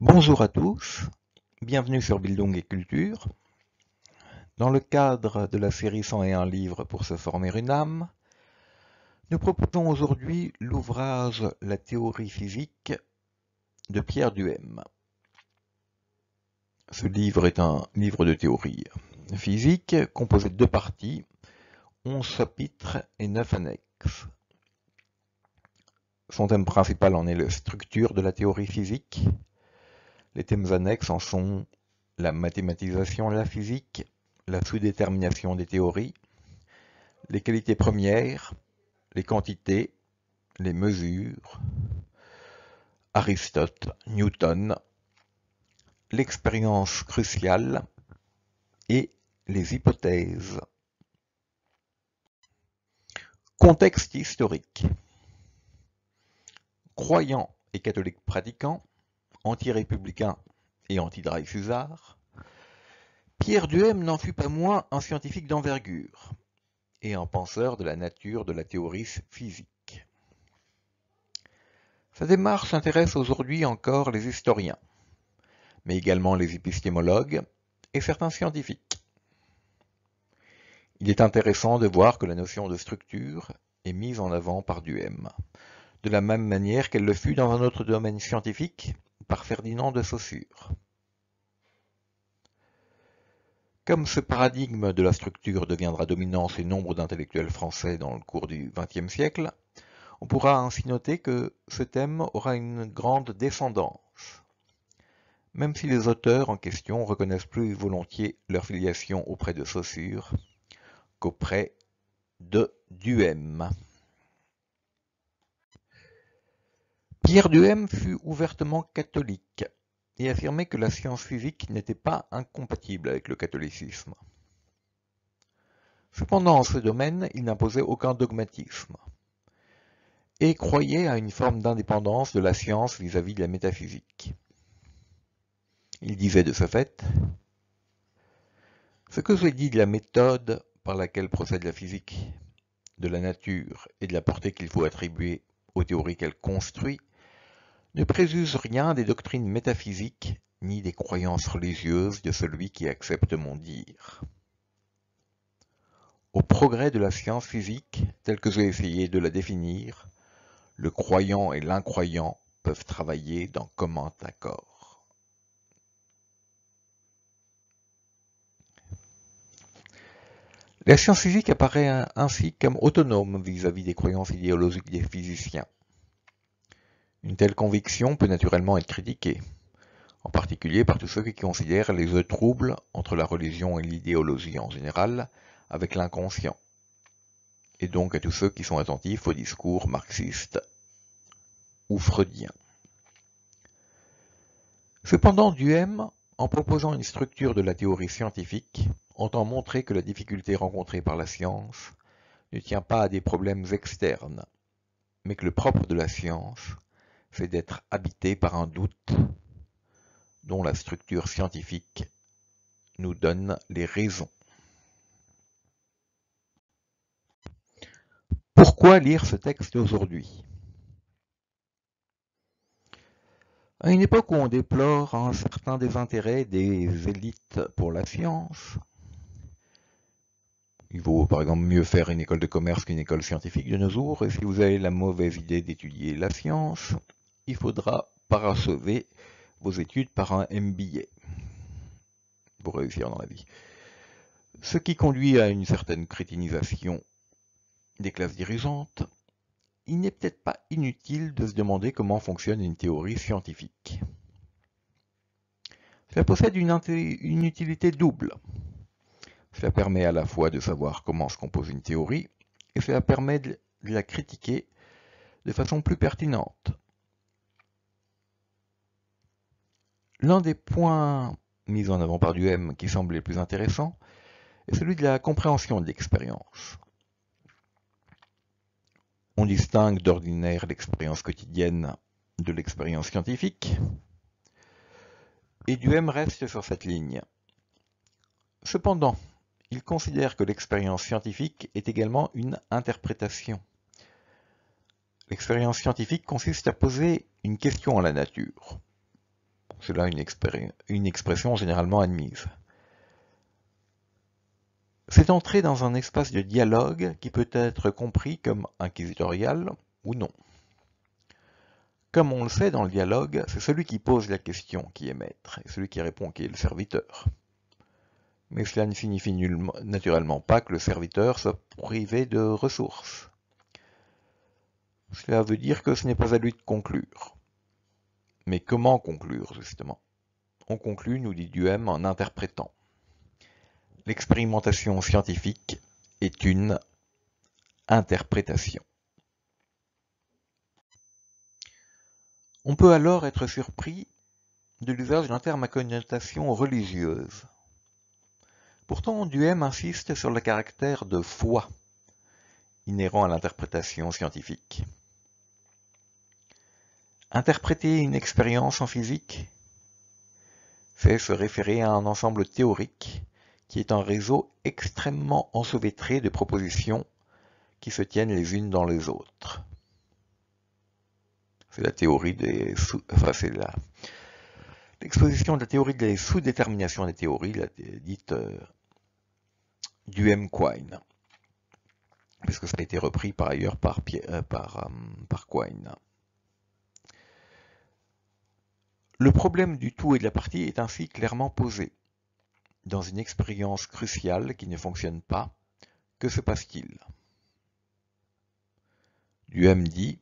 Bonjour à tous, bienvenue sur Bildung et Culture. Dans le cadre de la série 101 livres pour se former une âme, nous proposons aujourd'hui l'ouvrage La théorie physique de Pierre Duhem. Ce livre est un livre de théorie physique composé de 2 parties, 11 chapitres et 9 annexes. Son thème principal en est la structure de la théorie physique. Les thèmes annexes en sont la mathématisation de la physique, la sous-détermination des théories, les qualités premières, les quantités, les mesures, Aristote, Newton, l'expérience cruciale et les hypothèses. Contexte historique. Croyant et catholique pratiquant, anti-républicain et anti-Dreyfusard, Pierre Duhem n'en fut pas moins un scientifique d'envergure et un penseur de la nature de la théorie physique. Sa démarche intéresse aujourd'hui encore les historiens, mais également les épistémologues et certains scientifiques. Il est intéressant de voir que la notion de structure est mise en avant par Duhem, de la même manière qu'elle le fut dans un autre domaine scientifique par Ferdinand de Saussure. Comme ce paradigme de la structure deviendra dominant chez nombre d'intellectuels français dans le cours du XXe siècle, on pourra ainsi noter que ce thème aura une grande descendance, même si les auteurs en question reconnaissent plus volontiers leur filiation auprès de Saussure qu'auprès de Duhem. Pierre Duhem fut ouvertement catholique et affirmait que la science physique n'était pas incompatible avec le catholicisme. Cependant, en ce domaine, il n'imposait aucun dogmatisme et croyait à une forme d'indépendance de la science vis-à-vis de la métaphysique. Il disait de ce fait « Ce que j'ai dit de la méthode par laquelle procède la physique, de la nature et de la portée qu'il faut attribuer aux théories qu'elle construit, ne préjuge rien des doctrines métaphysiques ni des croyances religieuses de celui qui accepte mon dire. Au progrès de la science physique, tel que j'ai essayé de la définir, le croyant et l'incroyant peuvent travailler dans commun accord. » La science physique apparaît ainsi comme autonome vis-à-vis des croyances idéologiques des physiciens. Une telle conviction peut naturellement être critiquée, en particulier par tous ceux qui considèrent les jeux troubles entre la religion et l'idéologie en général avec l'inconscient, et donc à tous ceux qui sont attentifs au discours marxiste ou freudien. Cependant, Duhem, en proposant une structure de la théorie scientifique, entend montrer que la difficulté rencontrée par la science ne tient pas à des problèmes externes, mais que le propre de la science, c'est d'être habité par un doute dont la structure scientifique nous donne les raisons. Pourquoi lire ce texte aujourd'hui? À une époque où on déplore un certain désintérêt des élites pour la science, il vaut par exemple mieux faire une école de commerce qu'une école scientifique de nos jours, et si vous avez la mauvaise idée d'étudier la science, il faudra parachever vos études par un MBA pour réussir dans la vie. Ce qui conduit à une certaine crétinisation des classes dirigeantes. Il n'est peut-être pas inutile de se demander comment fonctionne une théorie scientifique. Cela possède une utilité double. Cela permet à la fois de savoir comment se compose une théorie, et cela permet de la critiquer de façon plus pertinente. L'un des points mis en avant par Duhem qui semble le plus intéressant est celui de la compréhension de l'expérience. On distingue d'ordinaire l'expérience quotidienne de l'expérience scientifique, et Duhem reste sur cette ligne. Cependant, il considère que l'expérience scientifique est également une interprétation. L'expérience scientifique consiste à poser une question à la nature. C'est là une expression généralement admise. C'est entrer dans un espace de dialogue qui peut être compris comme inquisitorial ou non. Comme on le sait dans le dialogue, c'est celui qui pose la question qui est maître, et celui qui répond qui est le serviteur. Mais cela ne signifie naturellement pas que le serviteur soit privé de ressources. Cela veut dire que ce n'est pas à lui de conclure. Mais comment conclure, justement? On conclut, nous dit Duhem, en interprétant. L'expérimentation scientifique est une interprétation. On peut alors être surpris de l'usage d'un terme à connotation religieuse. Pourtant, Duhem insiste sur le caractère de foi inhérent à l'interprétation scientifique. Interpréter une expérience en physique, c'est se référer à un ensemble théorique qui est un réseau extrêmement enchevêtré de propositions qui se tiennent les unes dans les autres. C'est la théorie des l'exposition de la théorie des sous-déterminations des théories, dite Duhem-Quine, puisque ça a été repris par ailleurs par Quine. Le problème du tout et de la partie est ainsi clairement posé. Dans une expérience cruciale qui ne fonctionne pas, que se passe-t-il? Duhem dit: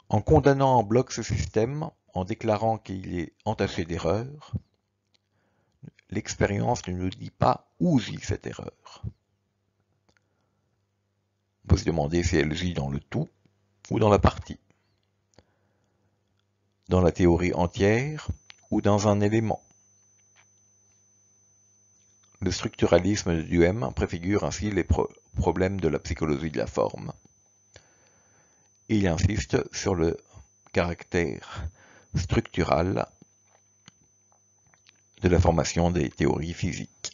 en condamnant en bloc ce système, en déclarant qu'il est entaché d'erreurs, l'expérience ne nous dit pas où gît cette erreur. On peut se demander si elle gît dans le tout ou dans la partie, dans la théorie entière ou dans un élément. Le structuralisme de Duhem préfigure ainsi les problèmes de la psychologie de la forme. Et il insiste sur le caractère structural de la formation des théories physiques.